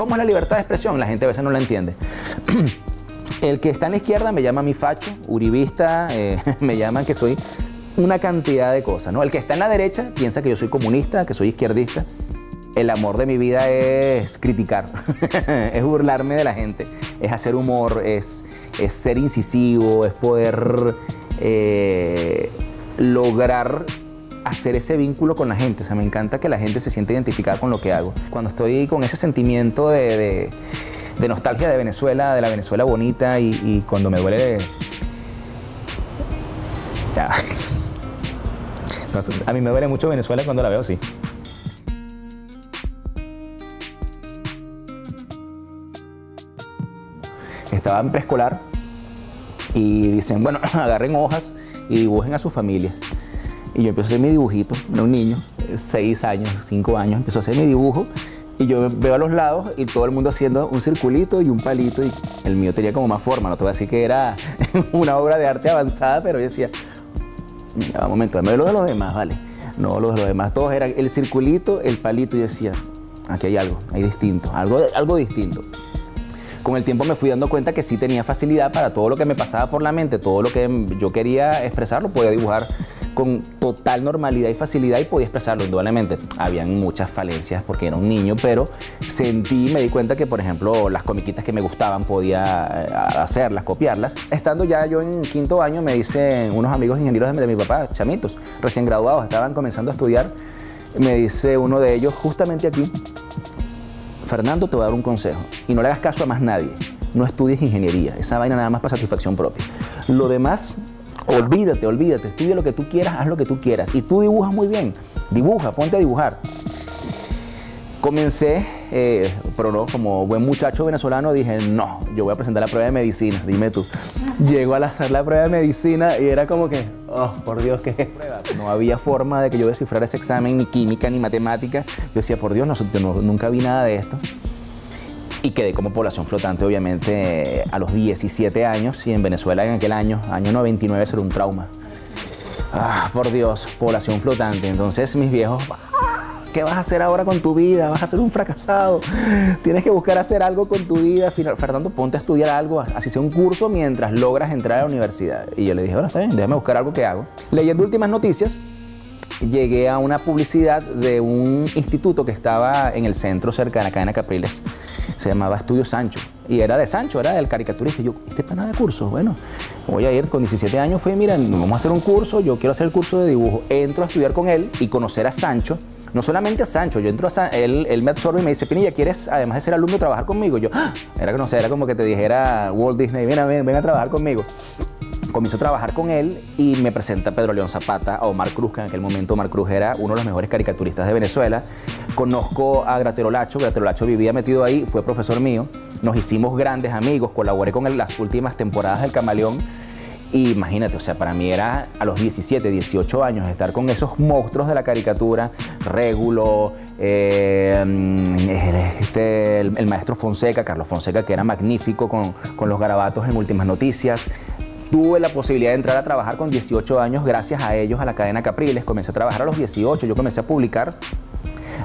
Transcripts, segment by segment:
¿Cómo es la libertad de expresión? La gente a veces no la entiende. El que está en la izquierda me llama a mí facho, uribista, me llaman que soy una cantidad de cosas, ¿no? El que está en la derecha piensa que yo soy comunista, que soy izquierdista. El amor de mi vida es criticar, es burlarme de la gente, es hacer humor, es ser incisivo, es poder lograr hacer ese vínculo con la gente. O sea, me encanta que la gente se sienta identificada con lo que hago. Cuando estoy con ese sentimiento de nostalgia de Venezuela, de la Venezuela bonita y cuando me duele... Ya. No, a mí me duele mucho Venezuela cuando la veo así. Estaba en preescolar y dicen, bueno, agarren hojas y dibujen a su familia. Y yo empiezo a hacer mi dibujito, era un niño, 6 años, 5 años, empiezo a hacer mi dibujo y yo veo a los lados y todo el mundo haciendo un circulito y un palito y el mío tenía como más forma, no te voy a decir que era una obra de arte avanzada, pero yo decía, un momento, dame lo de los demás, ¿vale? No, lo de los demás, todos eran el circulito, el palito y decía, aquí hay algo, hay distinto, algo distinto. Con el tiempo me fui dando cuenta que sí tenía facilidad para todo lo que me pasaba por la mente, todo lo que yo quería expresar lo podía dibujar con total normalidad y facilidad y podía expresarlo indudablemente. Habían muchas falencias porque era un niño, pero sentí y me di cuenta que, por ejemplo, las comiquitas que me gustaban podía hacerlas, copiarlas. Estando ya yo en 5º año, me dicen unos amigos ingenieros de mi papá, chamitos, recién graduados, estaban comenzando a estudiar, me dice uno de ellos, justamente aquí, Fernando, te voy a dar un consejo y no le hagas caso a más nadie. No estudies ingeniería, esa vaina nada más para satisfacción propia. Lo demás, olvídate, estudia lo que tú quieras, haz lo que tú quieras. Y tú dibujas muy bien, dibuja, ponte a dibujar. Comencé, pero no, como buen muchacho venezolano dije, no, yo voy a presentar la prueba de medicina, dime tú. Llego a hacer la prueba de medicina y era como que, oh, por Dios, ¿qué es prueba? No había forma de que yo descifrara ese examen, ni química, ni matemática. Yo decía, por Dios, nunca vi nada de esto. Y quedé como población flotante, obviamente, a los 17 años. Y en Venezuela, en aquel año 99, eso era un trauma. Ah, por Dios, población flotante. Entonces, mis viejos... ¿Qué vas a hacer ahora con tu vida? Vas a ser un fracasado. Tienes que buscar hacer algo con tu vida. Fernando, ponte a estudiar algo, así sea un curso, mientras logras entrar a la universidad. Y yo le dije, bueno, está bien, déjame buscar algo que hago. Leyendo últimas noticias, llegué a una publicidad de un instituto que estaba en el centro, cerca de la cadena Capriles. Se llamaba Estudio Sancho. Y era de Sancho, era del caricaturista. Y yo, ¿este es para nada de curso? Bueno, voy a ir con 17 años. Fui, mira, vamos a hacer un curso. Yo quiero hacer el curso de dibujo. Entro a estudiar con él y conocer a Sancho. No solamente a Sancho, yo entro a él me absorbe y me dice, Pinilla, ¿quieres, además de ser alumno, trabajar conmigo? Yo, ¡ah! Era que no sé, era como que te dijera Walt Disney, ven a trabajar conmigo. Comienzo a trabajar con él y me presenta Pedro León Zapata, a Omar Cruz, que en aquel momento Omar Cruz era uno de los mejores caricaturistas de Venezuela. Conozco a Gratero Lacho vivía metido ahí, fue profesor mío. Nos hicimos grandes amigos, colaboré con él las últimas temporadas del Camaleón. Y imagínate, o sea, para mí era a los 17, 18 años estar con esos monstruos de la caricatura, Régulo, el maestro Fonseca, Carlos Fonseca, que era magnífico con los garabatos en Últimas Noticias. Tuve la posibilidad de entrar a trabajar con 18 años gracias a ellos a la cadena Capriles. Comencé a trabajar a los 18, yo comencé a publicar.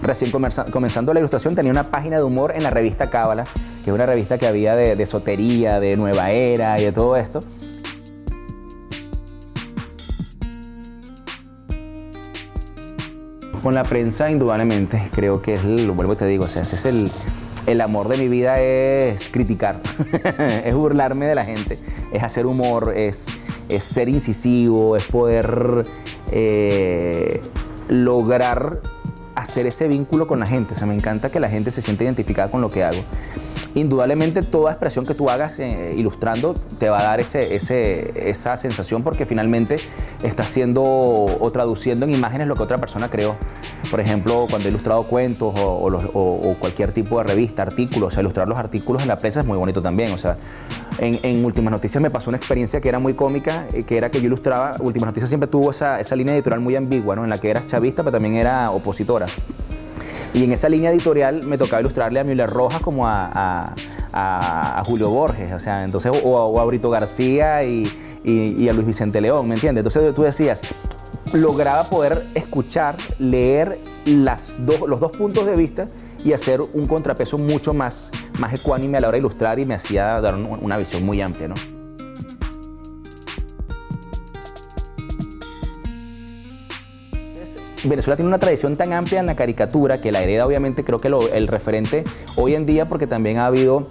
Recién comenzando la ilustración tenía una página de humor en la revista Cábala, que es una revista que había de esotería, de nueva era y de todo esto. Con la prensa, indudablemente, creo que es, lo vuelvo y te digo, o sea, ese es el amor de mi vida, es criticar, es burlarme de la gente, es hacer humor, es ser incisivo, es poder lograr hacer ese vínculo con la gente. O sea, me encanta que la gente se sienta identificada con lo que hago. Indudablemente toda expresión que tú hagas ilustrando te va a dar esa sensación porque finalmente estás haciendo o traduciendo en imágenes lo que otra persona creó. Por ejemplo, cuando he ilustrado cuentos o cualquier tipo de revista, artículos, o sea, ilustrar los artículos en la prensa es muy bonito también. O sea, en Últimas Noticias me pasó una experiencia que era muy cómica, que era que yo ilustraba. Últimas Noticias siempre tuvo esa línea editorial muy ambigua, ¿no? En la que eras chavista, pero también era opositora. Y en esa línea editorial me tocaba ilustrarle a Müller Rojas como a Julio Borges, o sea, entonces, o a Brito García y a Luis Vicente León, ¿me entiendes? Entonces tú decías, lograba poder escuchar, leer los dos puntos de vista y hacer un contrapeso mucho más ecuánime a la hora de ilustrar, y me hacía dar una visión muy amplia, ¿no? Venezuela tiene una tradición tan amplia en la caricatura que la hereda, obviamente, creo que el referente hoy en día, porque también ha habido,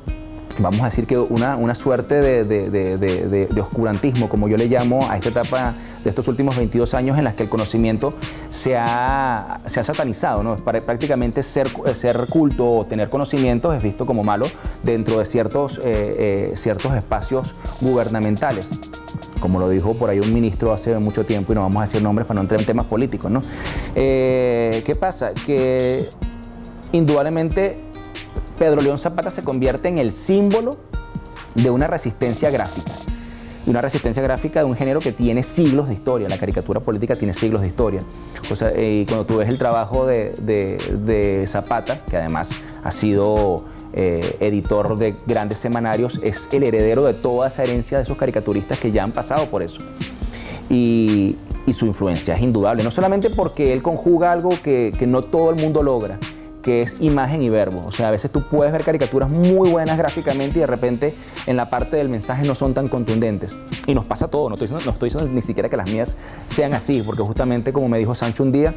vamos a decir que una suerte de oscurantismo, como yo le llamo a esta etapa de estos últimos 22 años en las que el conocimiento se ha satanizado, ¿no? Prácticamente ser culto o tener conocimientos es visto como malo dentro de ciertos espacios gubernamentales. Como lo dijo por ahí un ministro hace mucho tiempo, y no vamos a decir nombres para no entrar en temas políticos, ¿no? ¿Qué pasa? Que indudablemente Pedro León Zapata se convierte en el símbolo de una resistencia gráfica. Y una resistencia gráfica de un género que tiene siglos de historia. La caricatura política tiene siglos de historia. O sea, y cuando tú ves el trabajo de Zapata, que además ha sido editor de grandes semanarios, es el heredero de toda esa herencia de esos caricaturistas que ya han pasado por eso. Y su influencia es indudable, no solamente porque él conjuga algo que no todo el mundo logra, que es imagen y verbo. O sea, a veces tú puedes ver caricaturas muy buenas gráficamente y de repente en la parte del mensaje no son tan contundentes. Y nos pasa todo, no estoy diciendo ni siquiera que las mías sean así, porque justamente como me dijo Sancho un día,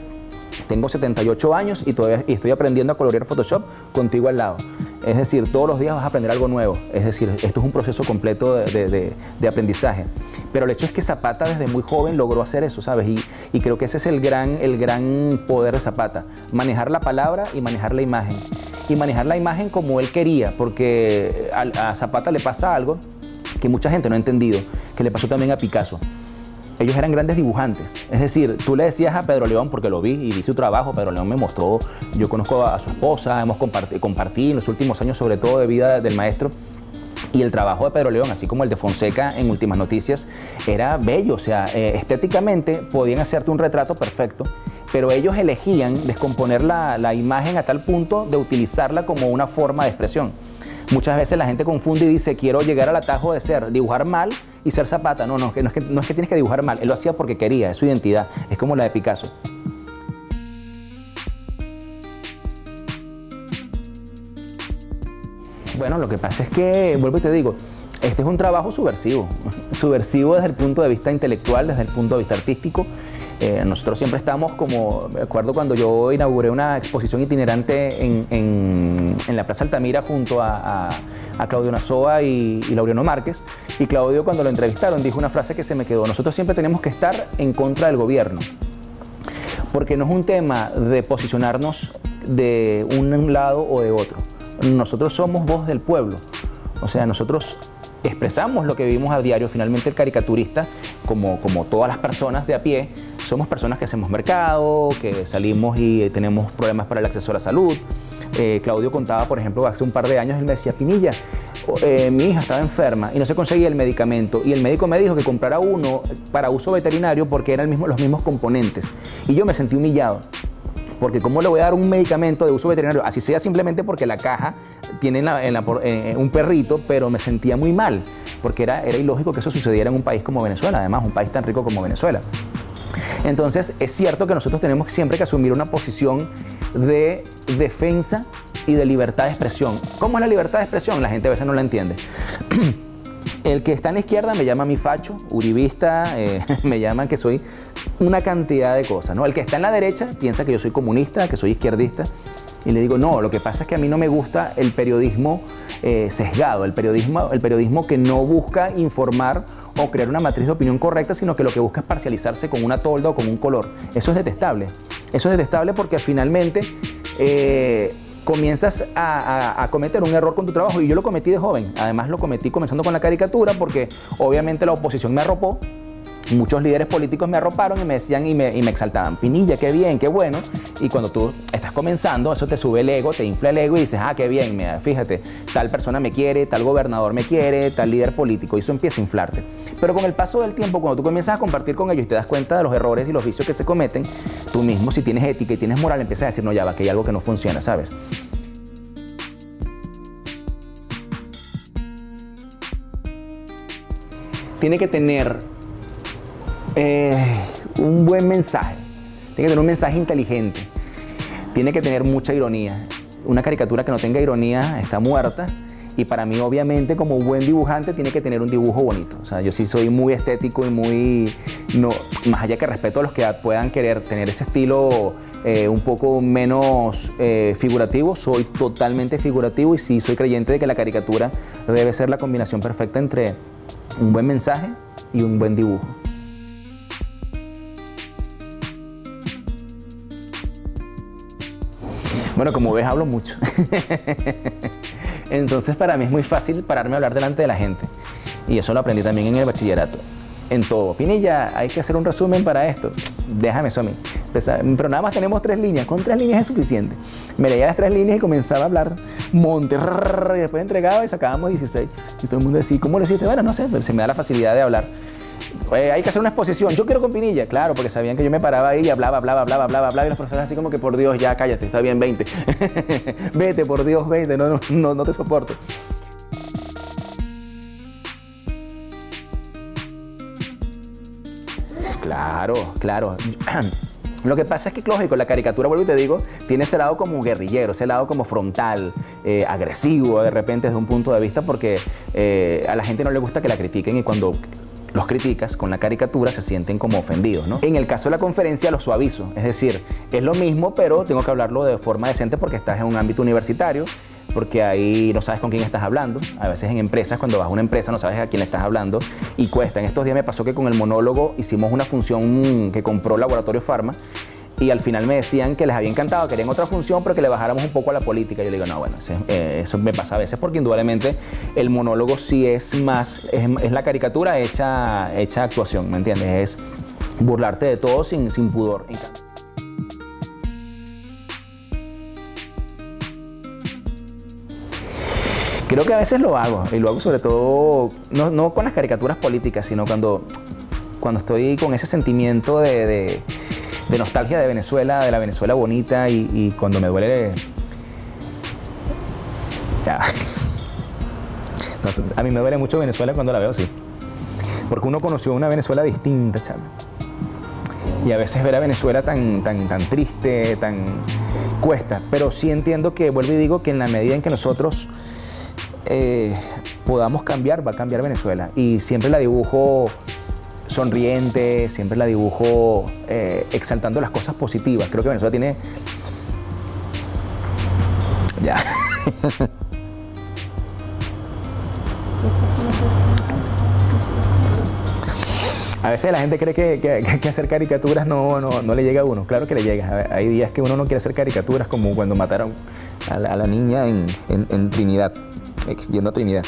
tengo 78 años y todavía estoy aprendiendo a colorear Photoshop contigo al lado. Es decir, todos los días vas a aprender algo nuevo. Es decir, esto es un proceso completo de aprendizaje. Pero el hecho es que Zapata desde muy joven logró hacer eso, ¿sabes? Y creo que ese es el gran poder de Zapata. Manejar la palabra y manejar la imagen. Y manejar la imagen como él quería, porque a Zapata le pasa algo que mucha gente no ha entendido, que le pasó también a Picasso. Ellos eran grandes dibujantes. Es decir, tú le decías a Pedro León, porque lo vi y vi su trabajo, Pedro León me mostró, yo conozco a su esposa, hemos compartido en los últimos años sobre todo de vida del maestro, y el trabajo de Pedro León, así como el de Fonseca en Últimas Noticias, era bello. O sea, estéticamente podían hacerte un retrato perfecto, pero ellos elegían descomponer la imagen a tal punto de utilizarla como una forma de expresión. Muchas veces la gente confunde y dice, quiero llegar al atajo de dibujar mal y ser Zapata. No es que tienes que dibujar mal. Él lo hacía porque quería, es su identidad. Es como la de Picasso. Bueno, lo que pasa es que, vuelvo y te digo, este es un trabajo subversivo. Subversivo desde el punto de vista intelectual, desde el punto de vista artístico. Nosotros siempre estamos como, me acuerdo cuando yo inauguré una exposición itinerante en la Plaza Altamira junto a Claudio Nazoa y Laureano Márquez, y Claudio, cuando lo entrevistaron, dijo una frase que se me quedó: nosotros siempre tenemos que estar en contra del gobierno, porque no es un tema de posicionarnos de un lado o de otro. Nosotros somos voz del pueblo, o sea, nosotros expresamos lo que vivimos a diario. Finalmente el caricaturista, como todas las personas de a pie, somos personas que hacemos mercado, que salimos y tenemos problemas para el acceso a la salud. Claudio contaba, por ejemplo, hace un par de años, él me decía, Pinilla, mi hija estaba enferma y no se conseguía el medicamento, y el médico me dijo que comprara uno para uso veterinario porque eran los mismos componentes. Y yo me sentí humillado, porque ¿cómo le voy a dar un medicamento de uso veterinario? Así sea simplemente porque la caja tiene un perrito, pero me sentía muy mal, porque era ilógico que eso sucediera en un país como Venezuela, además un país tan rico como Venezuela. Entonces es cierto que nosotros tenemos siempre que asumir una posición de defensa y de libertad de expresión. ¿Cómo es la libertad de expresión? La gente a veces no la entiende. El que está en la izquierda me llama mi facho, uribista, me llaman que soy una cantidad de cosas, ¿no? El que está en la derecha piensa que yo soy comunista, que soy izquierdista, y le digo, no, lo que pasa es que a mí no me gusta el periodismo sesgado, el periodismo que no busca informar o crear una matriz de opinión correcta, sino que lo que busca es parcializarse con una tolda o con un color. Eso es detestable. Eso es detestable porque finalmente comienzas a cometer un error con tu trabajo, y yo lo cometí de joven. Además lo cometí comenzando con la caricatura, porque obviamente la oposición me arropó. Muchos líderes políticos me arroparon y me decían y me exaltaban, Pinilla, qué bien, qué bueno. Y cuando tú estás comenzando, eso te sube el ego, te infla el ego y dices, ah, qué bien, mira, fíjate, tal persona me quiere, tal gobernador me quiere, tal líder político, y eso empieza a inflarte. Pero con el paso del tiempo, cuando tú comienzas a compartir con ellos y te das cuenta de los errores y los vicios que se cometen, tú mismo, si tienes ética y tienes moral, empiezas a decir, no, ya va, que hay algo que no funciona, ¿sabes? Tiene que tener un buen mensaje, tiene que tener un mensaje inteligente, tiene que tener mucha ironía, una caricatura que no tenga ironía está muerta. Y para mí, obviamente, como buen dibujante, tiene que tener un dibujo bonito. O sea, yo sí soy muy estético y muy... No, más allá que respeto a los que puedan querer tener ese estilo un poco menos figurativo, soy totalmente figurativo y sí soy creyente de que la caricatura debe ser la combinación perfecta entre un buen mensaje y un buen dibujo. Bueno, como ves, hablo mucho. Entonces, para mí es muy fácil pararme a hablar delante de la gente. Y eso lo aprendí también en el bachillerato. En todo. Pinilla, hay que hacer un resumen para esto. Déjame eso a mí. Pero nada más tenemos 3 líneas. Con 3 líneas es suficiente. Me leía las 3 líneas y comenzaba a hablar monte. Y después entregaba y sacábamos 16. Y todo el mundo decía, ¿cómo lo hiciste? Bueno, no sé, se me da la facilidad de hablar. Hay que hacer una exposición. Yo quiero con Pinilla, claro, porque sabían que yo me paraba ahí y hablaba, y los profesores así como que, por Dios, ya cállate, está bien, 20. Vete, por Dios, 20, no te soporto. Claro. Lo que pasa es que, lógico, la caricatura, vuelvo y te digo, tiene ese lado como guerrillero, ese lado como frontal, agresivo de repente desde un punto de vista, porque a la gente no le gusta que la critiquen y cuando los criticas con la caricatura se sienten como ofendidos, ¿no? En el caso de la conferencia lo suavizo, es decir, es lo mismo, pero tengo que hablarlo de forma decente porque estás en un ámbito universitario, porque ahí no sabes con quién estás hablando. A veces en empresas, cuando vas a una empresa no sabes a quién le estás hablando y cuesta. En estos días me pasó que con el monólogo hicimos una función que compró Laboratorio Pharma y al final me decían que les había encantado, querían otra función, pero que le bajáramos un poco a la política. Yo le digo, no, bueno, eso me pasa a veces porque indudablemente el monólogo sí es más, es la caricatura hecha actuación, ¿me entiendes? Es burlarte de todo sin pudor. Creo que a veces lo hago, y lo hago sobre todo, no con las caricaturas políticas, sino cuando estoy con ese sentimiento de nostalgia de Venezuela, de la Venezuela bonita, y cuando me duele... Ya. No, a mí me duele mucho Venezuela cuando la veo así, porque uno conoció una Venezuela distinta, chaval. Y a veces ver a Venezuela tan triste, tan cuesta, pero sí entiendo que, vuelvo y digo, que en la medida en que nosotros podamos cambiar, va a cambiar Venezuela. Y siempre la dibujo sonriente, siempre la dibujo exaltando las cosas positivas. Creo que Venezuela tiene... Ya. A veces la gente cree que hacer caricaturas no le llega a uno. Claro que le llega. Hay días que uno no quiere hacer caricaturas, como cuando mataron a la niña en Trinidad, yendo a Trinidad.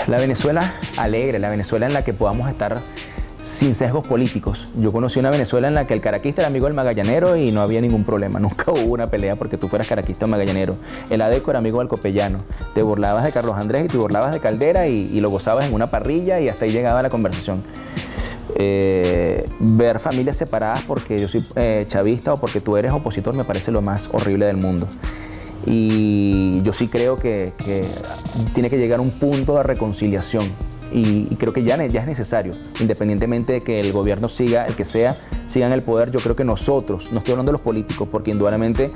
La Venezuela alegre, la Venezuela en la que podamos estar sin sesgos políticos. Yo conocí una Venezuela en la que el caraquista era amigo del magallanero y no había ningún problema. Nunca hubo una pelea porque tú fueras caraquista o magallanero. El adeco era amigo del copellano. Te burlabas de Carlos Andrés y te burlabas de Caldera y lo gozabas en una parrilla y hasta ahí llegaba la conversación. Ver familias separadas porque yo soy chavista o porque tú eres opositor me parece lo más horrible del mundo. Y yo sí creo que tiene que llegar a un punto de reconciliación. Y creo que ya es necesario, independientemente de que el gobierno siga, el que sea, siga en el poder. Yo creo que nosotros, no estoy hablando de los políticos, porque indudablemente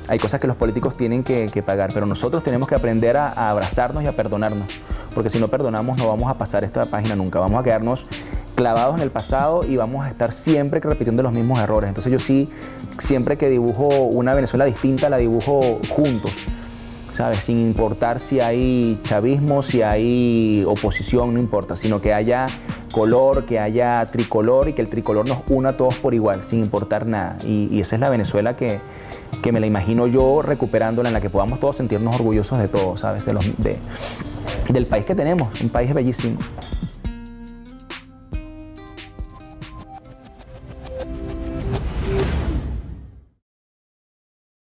hay cosas que los políticos tienen que pagar, pero nosotros tenemos que aprender a abrazarnos y a perdonarnos, porque si no perdonamos no vamos a pasar esta página nunca, vamos a quedarnos clavados en el pasado y vamos a estar siempre repitiendo los mismos errores. Entonces yo sí, siempre que dibujo una Venezuela distinta, la dibujo juntos, ¿sabes? Sin importar si hay chavismo, si hay oposición, no importa, sino que haya color, que haya tricolor y que el tricolor nos una a todos por igual, sin importar nada. Y esa es la Venezuela que me la imagino yo recuperándola, en la que podamos todos sentirnos orgullosos de todo, ¿sabes? Del país que tenemos, un país bellísimo.